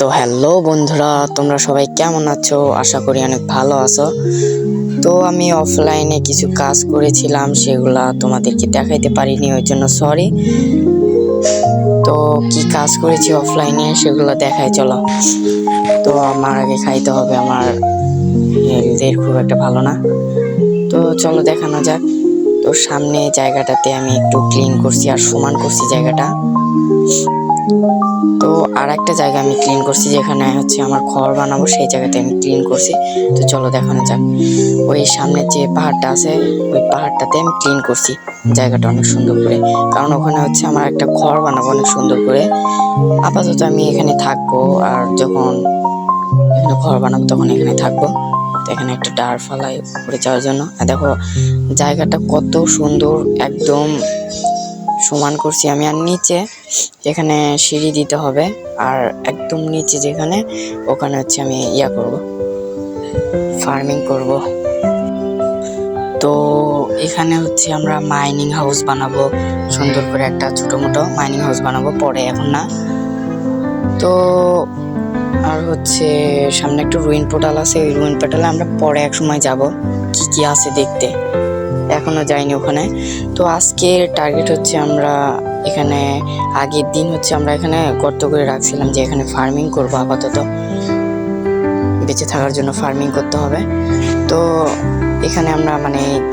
তো হ্যালো বন্ধুরা, তোমরা সবাই কেমন আছো? আশা করি অনেক ভালো আছো। তো আমি অফলাইনে কিছু কাজ করেছিলাম, সেগুলা তোমাদেরকে দেখাইতে পারিনি, ওই জন্য সরি। তো কি কাজ করেছি অফলাইনে সেগুলো দেখাই, চলো। তো আমার আগে খাইতে হবে, আমার হেলথের খুব একটা ভালো না। তো চলো দেখানো যাক। তো সামনে জায়গাটাতে আমি একটু ক্লিন করছি আর সমান করছি জায়গাটা। তো আর একটা জায়গা আমি ক্লিন করছি, যেখানে হচ্ছে আমার ঘর বানাবো, সেই জায়গাতে আমি ক্লিন করছি। তো চলো দেখানো যাক। ওই সামনে যে পাহাড়টা আছে, ওই পাহাড়টাতে আমি ক্লিন করছি জায়গাটা অনেক সুন্দর করে, কারণ ওখানে হচ্ছে আমার একটা ঘর বানাবো অনেক সুন্দর করে। আপাতত আমি এখানে থাকবো, আর যখন এখানে ঘর বানাবো তখন এখানে থাকবো। তো এখানে একটা ডার ফালাই উপরে যাওয়ার জন্য। আর দেখো জায়গাটা কত সুন্দর, একদম সমান করছি আমি। আর নিচে যেখানে সিঁড়ি দিতে হবে, আর একদম নিচে যেখানে, ওখানে হচ্ছে আমি করব, ফার্মিং করব। তো এখানে হচ্ছে আমরা মাইনিং হাউস বানাবো, সুন্দর করে একটা ছোট মোটো মাইনিং হাউস বানাবো, পরে, এখন না। তো আর হচ্ছে সামনে একটা রুইন পোর্টাল আছে, ওই রুইন পোর্টালে আমরা পরে এক সময় যাব, কি কি আছে দেখতে, এখনো যাইনি ওখানে। তো আজকের টার্গেট হচ্ছে আমরা এখানে, আগের দিন হচ্ছে আমরা এখানে গর্ত করে রাখছিলাম যে এখানে ফার্মিং করব, আপাতত বেঁচে থাকার জন্য ফার্মিং করতে হবে। তো এখানে আমরা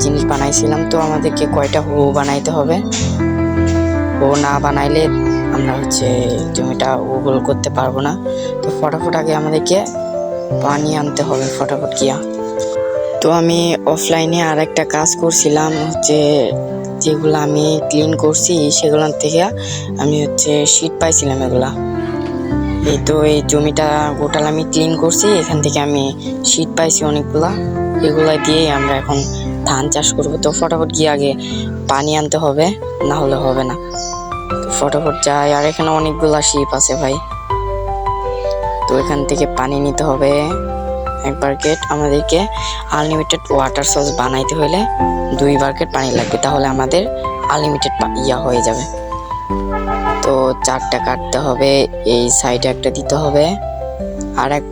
জিনিস বানাইছিলাম, তো আমাদেরকে কয়টা হো বানাইতে হবে। হো না বানাইলে আমরা হচ্ছে জমিটা ওগুলো করতে পারবো না। তো ফটাফট আগে আমাদেরকে পানি আনতে হবে, ফটাফট গিয়া। তো আমি অফলাইনে আর একটা কাজ করছিলাম, হচ্ছে যেগুলো আমি ক্লিন করছি সেগুলোর থেকে আমি হচ্ছে শীট পাইছিলাম এগুলা। এই তো এই জমিটা গোটাল আমি ক্লিন করছি, এখান থেকে আমি শীট পাইছি অনেকগুলা, এগুলা দিয়েই আমরা এখন ধান চাষ করব। তো ফটাফট গিয়ে আগে পানি আনতে হবে, না হলে হবে না। তো ফটাফট যাই। আর এখানে অনেকগুলা শিপ আছে ভাই, তো এখান থেকে পানি নিতে হবে এক বাকেট। আমাদেরকে আনলিমিটেড ওয়াটার সোর্স বানাইতে হলে 2 বাকেট পানি লাগবে, তাহলে আমাদের আনলিমিটেড হয়ে যাবে। তো 4টা কাটতে হবে, এই সাইডে একটা দিতে হবে, আর 1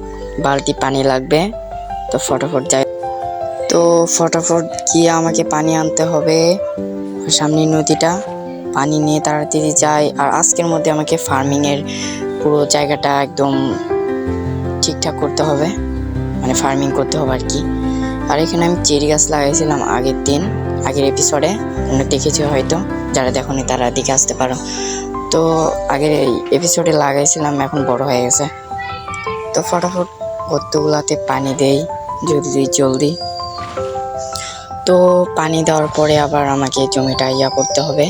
বালতি পানি লাগবে। তো ফটাফট যাই। তো ফটাফট গিয়ে আমাকে পানি আনতে হবে, সামনে নদীটা, পানি নিয়ে তাড়াতাড়ি যাই। আর আজকের মধ্যে আমাকে ফার্মিংয়ের পুরো জায়গাটা একদম ঠিকঠাক করতে হবে, ফার্মিং করতে হবে আর কি। আর এখানে আমি চেরি গাছ লাগাইছিলাম আগের এপিসোডে, তোমরা দেখেছো হয়তো, যারা দেখোনি তারা দেখে আসতে পারো। তো আগের এই এপিসোডে লাগাইছিলাম, এখন বড় হয়ে গেছে। তো ফটাফট কতগুলাতে পানি দেই জলদি। তো পানি দেওয়ার পরে আবার আমাকে জমিটা করতে হবে,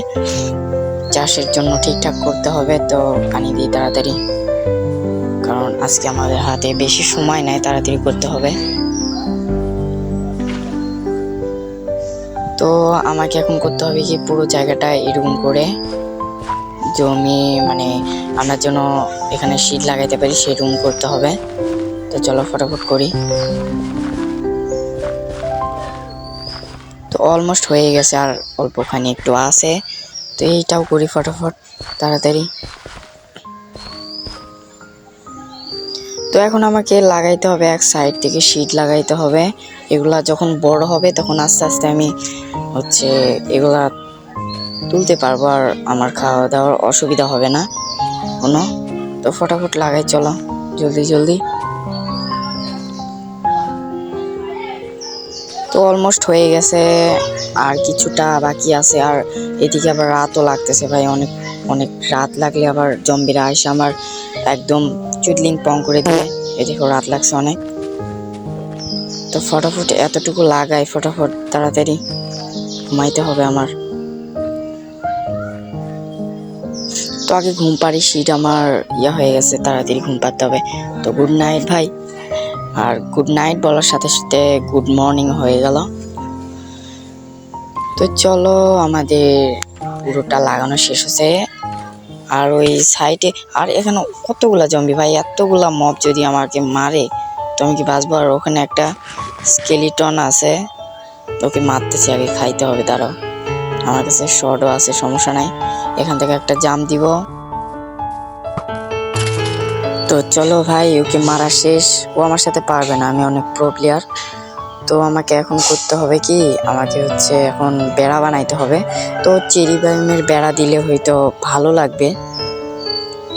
চাষের জন্য ঠিকঠাক করতে হবে। তো পানি দিই তাড়াতাড়ি, কারণ আজকে আমাদের হাতে বেশি সময় নাই, তাড়াতাড়ি করতে হবে। তো আমাকে এখন করতে হবে কি, পুরো জায়গাটা এরকম করে জমি আমরা যেন এখানে শীট লাগাইতে পারি সেরকম করতে হবে। তো চলো ফটাফট করি। তো অলমোস্ট হয়ে গেছে, আর অল্পখানি একটু আছে, তো এইটাও করি ফটাফট তাড়াতাড়ি। তো এখন আমাকে লাগাইতে হবে, এক সাইড থেকে শীট লাগাইতে হবে। এগুলা যখন বড় হবে তখন আস্তে আস্তে আমি হচ্ছে এগুলা তুলতে পারবো, আর আমার খাওয়া দাওয়ার অসুবিধা হবে না কোনো। তো ফটাফট লাগাই, চলো জলদি। তো অলমোস্ট হয়ে গেছে, আর কিছুটা বাকি আছে। আর এদিকে আবার রাতও লাগতেছে ভাই, অনেক অনেক রাত লাগলে আবার জম্বিরা এসে আমার একদম চুদলিং পং করে দিয়ে। এদিকেও রাত লাগছে অনেক। তো ফটাফট এতটুকু লাগাই, ফটাফট তাড়াতাড়ি ঘুমাইতে হবে আমার। তো আগে ঘুম পাড়ি, শীত আমার হয়ে গেছে, তাড়াতাড়ি ঘুম পাড়তে হবে। তো গুড নাইট ভাই। আর গুড নাইট বলার সাথে সাথে গুড মর্নিং হয়ে গেল। তো চলো, আমাদের পুরোটা লাগানো শেষ হচ্ছে। আর ওই সাইডে, আর এখানে কতগুলা জম্বি ভাই, এতগুলা মব যদি আমাকে মারে তো আমি কি বাঁচবো? আর ওখানে একটা স্কেলিটন আছে, ওকে মারতেছি, আগে খাইতে হবে। তারাও আমার কাছে শর্টও আছে, সমস্যা নাই। এখান থেকে একটা জাম্প দিব। তো চলো ভাই, ওকে মারা শেষ। ও আমার সাথে পারবে না, আমি অনেক প্রো প্লেয়ার। তো আমাকে এখন করতে হবে কি, আমাকে হচ্ছে এখন বেড়া বানাইতে হবে। তো চেরি বায়োমের বেড়া দিলে হয়তো ভালো লাগবে।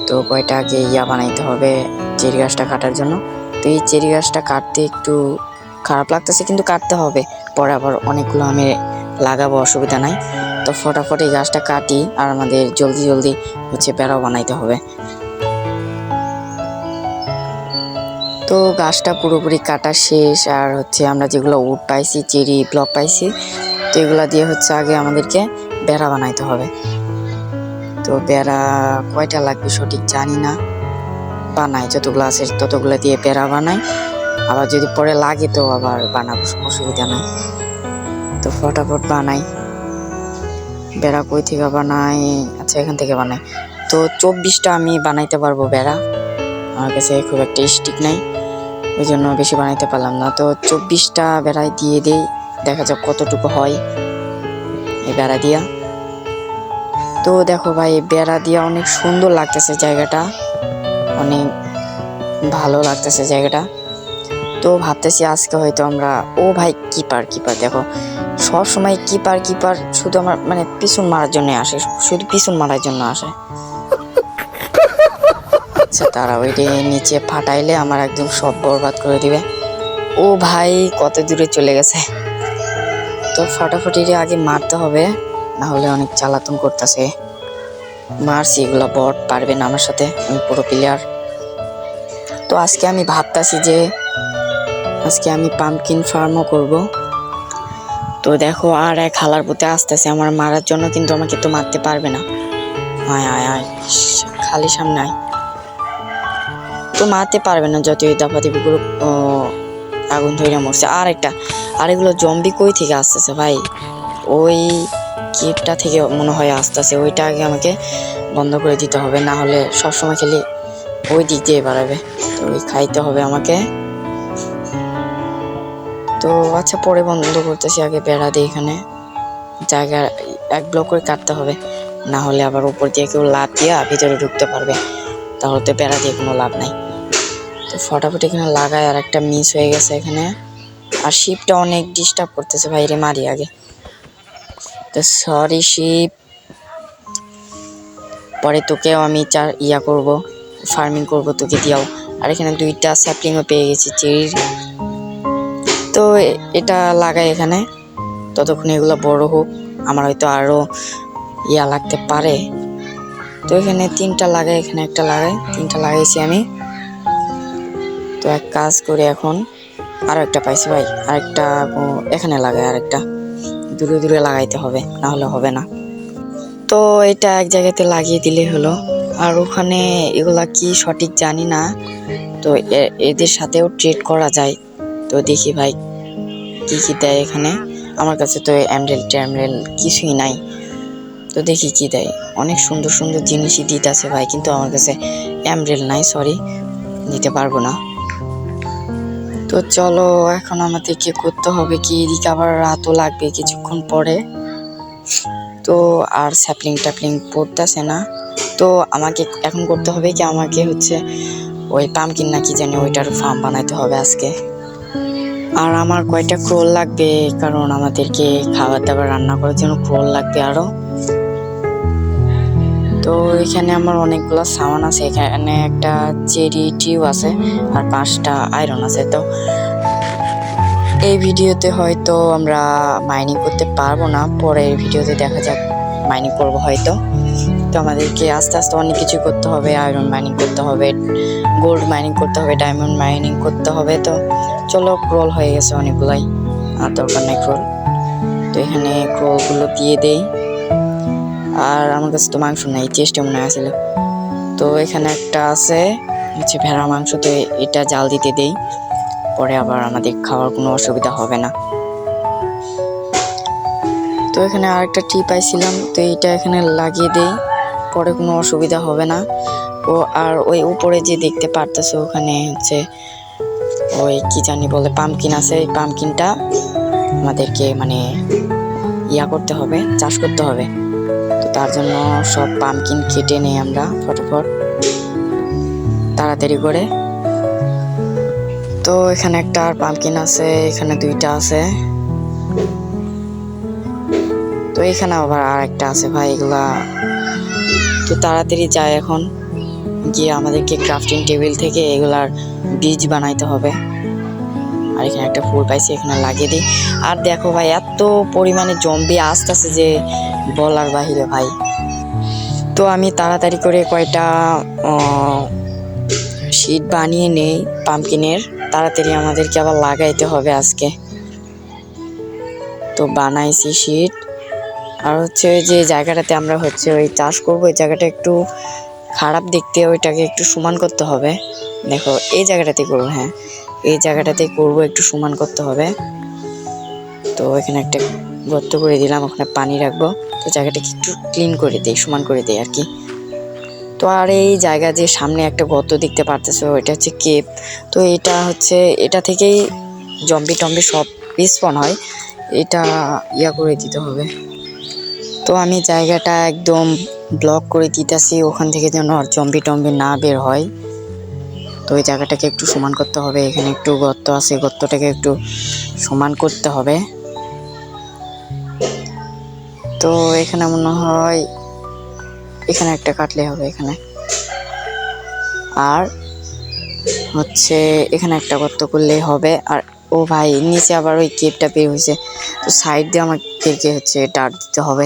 তো কয়টা আগে বানাইতে হবে চেরি গাছটা কাটার জন্য। তো এই চেরি গাছটা কাটতে একটু খারাপ লাগতেছে, কিন্তু কাটতে হবে। পরে আবার অনেকগুলো আমি লাগাবো, অসুবিধা নাই। তো ফটাফট এই গাছটা কাটি, আর আমাদের জলদি জলদি হচ্ছে বেড়াও বানাইতে হবে। তো গাছটা পুরোপুরি কাটা শেষ। আর হচ্ছে আমরা যেগুলো উড পাইছি, চেরি ব্লক পাইছি, তো এগুলা দিয়ে হচ্ছে আগে আমাদেরকে বেড়া বানাইতে হবে। তো বেড়া কয়টা লাগবে সঠিক জানি না, বানাই যতগুলো আছে ততগুলো দিয়ে বেড়া বানাই। আবার যদি পরে লাগে তো আবার বানাবো, অসুবিধা নাই। তো ফটাফট বানাই। বেড়া কই থেকে বানাই? আচ্ছা, এখান থেকে বানাই। তো 24টা আমি বানাইতে পারবো বেড়া, আমার কাছে খুব একটা স্টিক নাই, ওই জন্য বেশি বানাইতে পারলাম না। তো 24টা বেড়াই দিয়ে দেই, দেখা যাক কতটুকু হয় এই বেড়া দিয়া। তো দেখো ভাই, বেড়া দিয়া অনেক সুন্দর লাগতেছে জায়গাটা, অনেক ভালো লাগতেছে জায়গাটা। তো ভাবতেছি আজকে হয়তো আমরা, ও ভাই কিপার কিপার দেখো, সব সময় কিপার কিপার শুধু আমার মানে পিছন মারার জন্য আসে, শুধু পিছন মারার জন্য আসে। আচ্ছা, তারা ওইটা নিচে ফাটাইলে আমার একদম সব বরবাদ করে দিবে। ও ভাই কত দূরে চলে গেছে। তো ফাটাফাটি আগে মারতে হবে, না হলে অনেক জ্বালাতন করতেছে। মারছি, এগুলো বট পারবে না আমার সাথে, আমি পুরো প্লেয়ার। তো আজকে আমি ভাবতাছি যে আজকে আমি পাম্পকিন ফার্মও করব। তো দেখো, আর এক হালার পুঁতে আসতেছে আমার মারার জন্য, কিন্তু আমাকে তো মারতে পারবে না। আয় আয় আয়, খালি সামনে আয়। তো মারতে পারবে না, যতই দাপাদাপি করুক। আগুন ধরে মরছে আর একটা। আর এগুলো জম্বি কই থেকে আসতেছে ভাই? ওই কেপটা থেকে মনে হয় আসতেছে, ওইটা আগে আমাকে বন্ধ করে দিতে হবে, না হলে সবসময় খেলে ওই দিক দিয়ে বাড়াবে। তো ওই খাইতে হবে আমাকে। তো আচ্ছা, পরে বন্ধ করতেছি, আগে বেড়া দিয়ে এখানে জায়গা এক ব্লক করে কাটতে হবে, না হলে আবার উপর দিয়ে কেউ লাভ দিয়ে ভিতরে ঢুকতে পারবে, তাহলে তো বেড়া দিয়ে কোনো লাভ নাই। তো ফটাফট এখানে লাগায়, আর একটা মিস হয়ে গেছে এখানে। আর শিপটা অনেক ডিস্টার্ব করতেছে ভাই, রে মারি আগে। তো সরি শিপ, পরে তোকেও আমি করব, ফার্মিং করব তোকে দিয়াও। আর এখানে 2টা স্যাপলিংও পেয়ে গেছি চেরির। তো এটা লাগাই এখানে, ততক্ষণ এগুলো বড় হোক, আমার হয়তো আরও লাগতে পারে। তো এখানে 3টা লাগাই, এখানে একটা লাগাই, 3টা লাগাইছি আমি। তো এক কাজ করে এখন আরও একটা পাইছি ভাই, আরেকটা এখানে লাগাই, আরেকটা দূরে দূরে লাগাইতে হবে, না হলে হবে না। তো এটা এক জায়গাতে লাগিয়ে দিলে হলো। আর ওখানে এগুলা কি সঠিক জানি না, তো এদের সাথেও ট্রেড করা যায়। তো দেখি ভাই কি কি দেয় এখানে। আমার কাছে তো এমরেল কিছুই নাই, তো দেখি কি দেয়। অনেক সুন্দর সুন্দর জিনিসই দিতেছে ভাই, কিন্তু আমার কাছে এমরেল নাই, সরি দিতে পারবো না। তো চলো, এখন আমাদেরকে করতে হবে কি, এদিকে আবার রাতও লাগবে কিছুক্ষণ পরে। তো আর স্যাপলিং ট্যাপলিং পড়তেছে না। তো আমাকে এখন করতে হবে কি, আমাকে হচ্ছে ওই পাম্পকিন না কি জানি, ওইটার ফার্ম বানাইতে হবে আজকে। আর আমার কয়টা ক্রোল লাগবে, কারণ আমাদেরকে খাবার দাবার রান্না করার জন্য ক্রোল লাগবে আরও। তো এখানে আমার অনেকগুলো সামান আছে, এখানে একটা চেরি টিউব আছে, আর 5টা আয়রন আছে। তো এই ভিডিওতে হয়তো আমরা মাইনিং করতে পারবো না, পরের ভিডিওতে দেখা যাক মাইনিং করবো হয়তো। তো আমাদেরকে আস্তে আস্তে অনেক কিছু করতে হবে, আয়রন মাইনিং করতে হবে, গোল্ড মাইনিং করতে হবে, ডায়মন্ড মাইনিং করতে হবে। তো চলো, ক্রোল হয়ে গেছে অনেকগুলাই, আর দরকার নেই ক্রোল। তো এখানে ক্রোলগুলো দিয়ে দেই। আর আমার কাছে তো মাংস নাই, চেষ্টা মনে আসছিল। তো এখানে একটা আছে হচ্ছে ভেড়া মাংস, তো এটা জাল দিতে দেই, পরে আবার আমাদের খাওয়ার কোনো অসুবিধা হবে না। তো এখানে আরেকটা টি পাইছিলাম, তো এইটা এখানে লাগিয়ে দেই, পরে কোনো অসুবিধা হবে না। ও আর ওই উপরে যে দেখতে পারতেছো, ওখানে হচ্ছে ওই কি জানি বলে পাম্পকিন আছে, এই পাম্পকিনটা আমাদেরকে মানে করতে হবে, চাষ করতে হবে। তো তার জন্য সব পাম্পকিন কেটে নেই আমরা ফটাফট, তাড়াতাড়ি করে। তো এখানে একটা আর পাম্পকিন আছে, এখানে দুইটা আছে, তো এখানে আবার আর একটা আছে ভাই। এগুলা তো তাড়াতাড়ি যায় এখন গিয়ে আমাদেরকে ক্রাফটিং টেবিল থেকে এগুলার বীজ বানাইতে হবে। আর এখানে একটা ফুল পাইছি, এখানে লাগিয়ে দিই। আর দেখো ভাই এত পরিমাণে জম্বি আসতেছে যে বলার বাহিরে ভাই। তো আমি তাড়াতাড়ি করে কয়টা শীট বানিয়ে নেই পাম্পকিনের, তাড়াতাড়ি আমাদেরকে আবার লাগাইতে হবে আজকে। তো বানাইছি শীট। আর হচ্ছে যে জায়গাটাতে আমরা হচ্ছে ওই চাষ করবো, ওই জায়গাটা একটু খারাপ দেখতে, ওইটাকে একটু সমান করতে হবে। দেখো এই জায়গাটাতে করবো, হ্যাঁ এই জায়গাটাতে করবো, একটু সমান করতে হবে। তো এখানে একটা গর্ত করে দিলাম, ওখানে পানি রাখবো। তো জায়গাটাকে একটু ক্লিন করে দিই, সমান করে দিই আর কি। তো আর এই জায়গা যে সামনে একটা গর্ত দেখতে পারতেছো, এটা হচ্ছে কেপ। তো এটা হচ্ছে এটা থেকেই জম্বি টম্বি সব রিস্পন হয়, এটা ইয়া করে দিতে হবে। তো আমি জায়গাটা একদম ব্লক করে দিতেছি, ওখান থেকে যেন আর জম্বি টম্বি না বের হয়। তো ওই জায়গাটাকে একটু সমান করতে হবে। এখানে একটু গর্ত আছে, গর্তটাকে একটু সমান করতে হবে। তো এখানে মনে হয় এখানে একটা কাটলে হবে, এখানে আর হচ্ছে এখানে একটা গর্ত করলেই হবে। আর ও ভাই নিচে আবার ওই কেপটা বের হয়েছে, তো সাইড দিয়ে আমাদেরকে হচ্ছে ডাট দিতে হবে,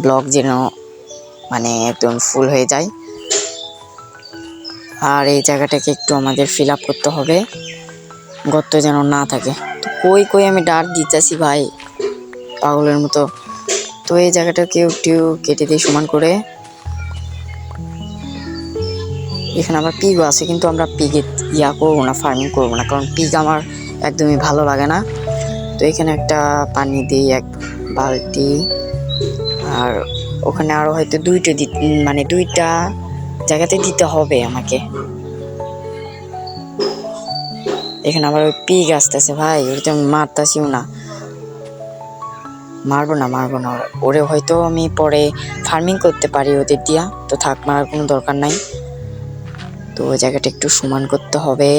ব্লক যেন মানে একদম ফুল হয়ে যায়। আর এই জায়গাটাকে একটু আমাদের ফিল আপ করতে হবে, গর্ত যেন না থাকে। তো কই কই আমি ডাট দিতেছি ভাই পাগলের মতো। তো এই জায়গাটাকে একটু কেটে দিয়ে সমান করে। এখানে আবার পিগও আছে, কিন্তু আমরা পিগে ইয়া করবো না, ফার্মিং করবো না, কারণ পিগ আমার একদমই ভালো লাগে না। তো এখানে একটা পানি দিই, এক বালতি। আর ওখানে আরো হয়তো দুইটা জায়গাতে দিতে হবে আমাকে। এখানে আবার ওই পিগ আসতেছে ভাই, ওইটা আমি মারতাছিও না, মারবো না ওরে হয়তো আমি পরে ফার্মিং করতে পারি ওদের দিয়া। তো থাক, মারার কোনো দরকার নাই। তো ওই জায়গাটা একটু সমান করতে হবে,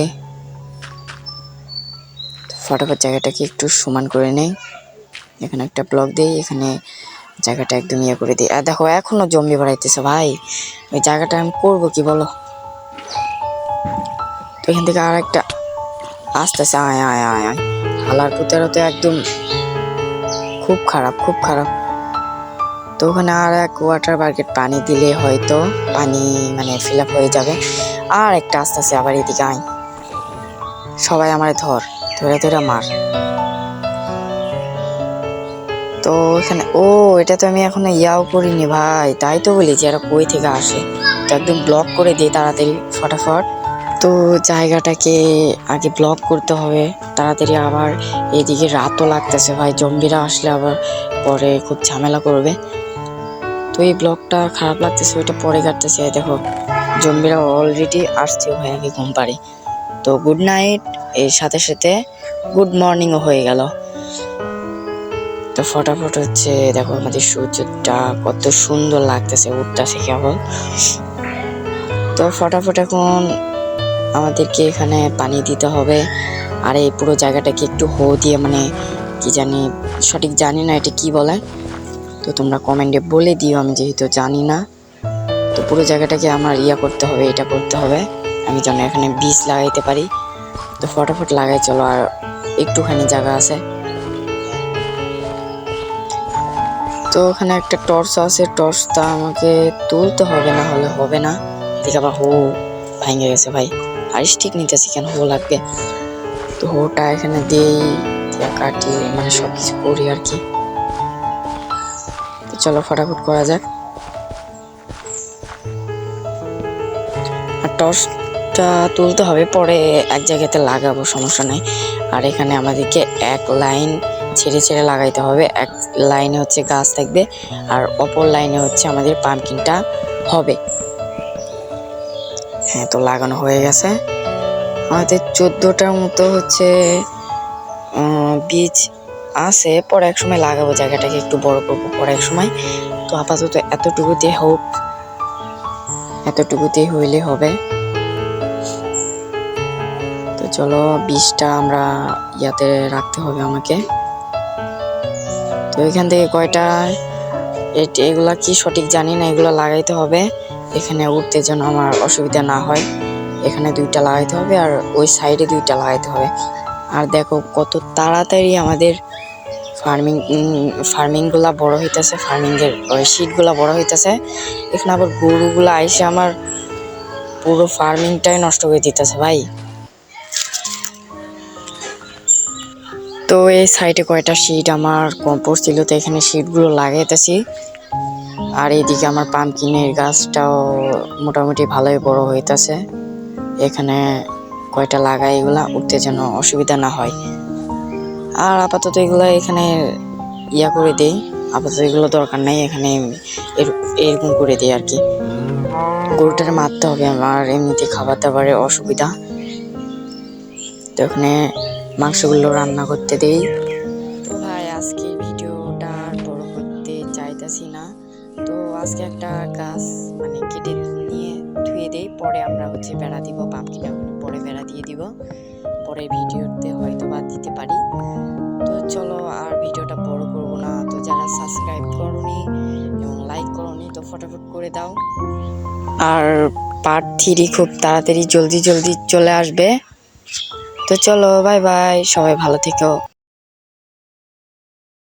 ফটাফট জায়গাটাকে একটু সমান করে নেই। এখানে একটা ব্লক দিই, এখানে জায়গাটা একদম ইয়ে করে দিই। আর দেখো এখনো জম্বি বাড়াইতেছে ভাই, ওই জায়গাটা আমি করবো কি বলো। তো এখান থেকে আর একটা আসতেছে, আয় আয় আয় আয়, হালার পুতেরও তো একদম খুব খারাপ, খুব খারাপ। তো ওখানে আর এক ওয়াটার বাকেট পানি দিলে হয়তো পানি মানে ফিল আপ হয়ে যাবে। আর একটা আসতেছে আবার, এদিকে আয়, সবাই আমারে ধরে ধরে মার। তো এখানে এটা তো আমি এখনো ইয়াও করিনি ভাই, তাই তো বলি যে এরা কই থেকে আসে। তো একদম ব্লক করে দিই তাড়াতাড়ি ফটাফট। তো জায়গাটাকে আগে ব্লক করতে হবে তাড়াতাড়ি। আবার এইদিকে রাতও লাগতেছে ভাই, জম্বিরা আসলে আবার পরে খুব ঝামেলা করবে। তো এই ব্লকটা খারাপ লাগতেছে, ওইটা পরে কাটতেছে। দেখো জম্বিরা অলরেডি আসছে ভাই, আগে ঘুম পাড়ি। তো গুড নাইট, এর সাথে সাথে গুড মর্নিংও হয়ে গেল। তো ফটাফট হচ্ছে দেখো আমাদের সূর্যটা কত সুন্দর লাগতেছে, উঠতেছে কেবল। তো ফটাফট এখন আমাদেরকে এখানে পানি দিতে হবে। আর এই পুরো জায়গাটাকে একটু হো দিয়ে, মানে কি জানি সঠিক জানি না এটা কি বলে, তো তোমরা কমেন্টে বলে দিও, আমি যেহেতু জানি না। তো পুরো জায়গাটাকে আমার ইয়া করতে হবে, এটা করতে হবে আমি যেন এখানে বীজ লাগাইতে পারি। তো ফটাফট লাগাই চলো, আর একটুখানি জায়গা আছে। তো ওখানে একটা টর্চ আছে, টর্চটা আমাকে তুলতে হবে, না হলে হবে না। দেখে আবার হো ভেঙে গেছে ভাই, আর স্টিক নিতেছি কেন, হো লাগবে। তো হোটা এখানে দিই, কাটি, মানে সব কিছু করি আর কি। তো চলো ফটাফট করা যাক। আর টর্চটা তুলতে হবে, পরে এক জায়গাতে লাগাবো, সমস্যা নাই। আর এখানে আমাদেরকে এক লাইন ছেড়ে ছেড়ে লাগাইতে হবে। এক লাইনে হচ্ছে গাছ থাকবে, আর অপর লাইনে হচ্ছে আমাদের পাম্পকিনটা হবে। হ্যাঁ, তো লাগানো হয়ে গেছে। আমাদের 14টার মতো হচ্ছে বীজ আছে, পরে এক সময় লাগাবো, জায়গাটাকে একটু বড় করবো পরে এক সময়। তো আপাতত এতটুকুতে হোক, এতটুকুতেই হইলে হবে। চলো বীজটা আমরা ইয়াতে রাখতে হবে আমাকে। তো এখান থেকে কয়টা এগুলা কি সঠিক জানি না, এগুলো লাগাইতে হবে এখানে উঠতে যেন আমার অসুবিধা না হয়। এখানে 2টা লাগাইতে হবে আর ওই সাইডে 2টা লাগাইতে হবে। আর দেখো কত তাড়াতাড়ি আমাদের ফার্মিংগুলা বড় হইতেছে, ফার্মিংয়ের ওই শীটগুলা বড় হইতেছে। এখানে আবার গরুগুলা আইসে আমার পুরো ফার্মিংটাই নষ্ট করে দিতেছে ভাই। তো এই সাইডে কয়টা শীট আমার কম পড়ছিল, তো এখানে শীটগুলো লাগাইতেছি। আর এইদিকে আমার পাম্পকিনের গাছটাও মোটামুটি ভালোই বড় হইতেছে। এখানে কয়টা লাগাই এগুলা উঠতে যেন অসুবিধা না হয়। আর আপাতত এগুলো এখানে ইয়া করে দেই, আপাতত এগুলো দরকার নাই, এখানে এরকম করে দিই আর কি। গরুটারে মারতে হবে আমার, এমনিতে খাবার দাবারের অসুবিধা। তো এখানে মাংসগুলো রান্না করতে দেই। তো ভাই আজকে ভিডিওটা বড় করতে চাইতেছি না, তো আজকে একটা গাছ মানে কেটে নিয়ে ধুয়ে দেই, পরে আমরা বেড়া দিব, পাম্পকিনে পরে বেড়া দিয়ে দিব, পরে ভিডিওতে হয়তো বা দিতে পারি। তো চলো আর ভিডিওটা বড় করব না। তো যারা সাবস্ক্রাইব করোনি এবং লাইক করোনি তো ফটাফট করে দাও। আর পার্ট 3 খুব তাড়াতাড়ি জলদি চলে আসবে। তো চলো বাই বাই, সবাই ভালো থেকো।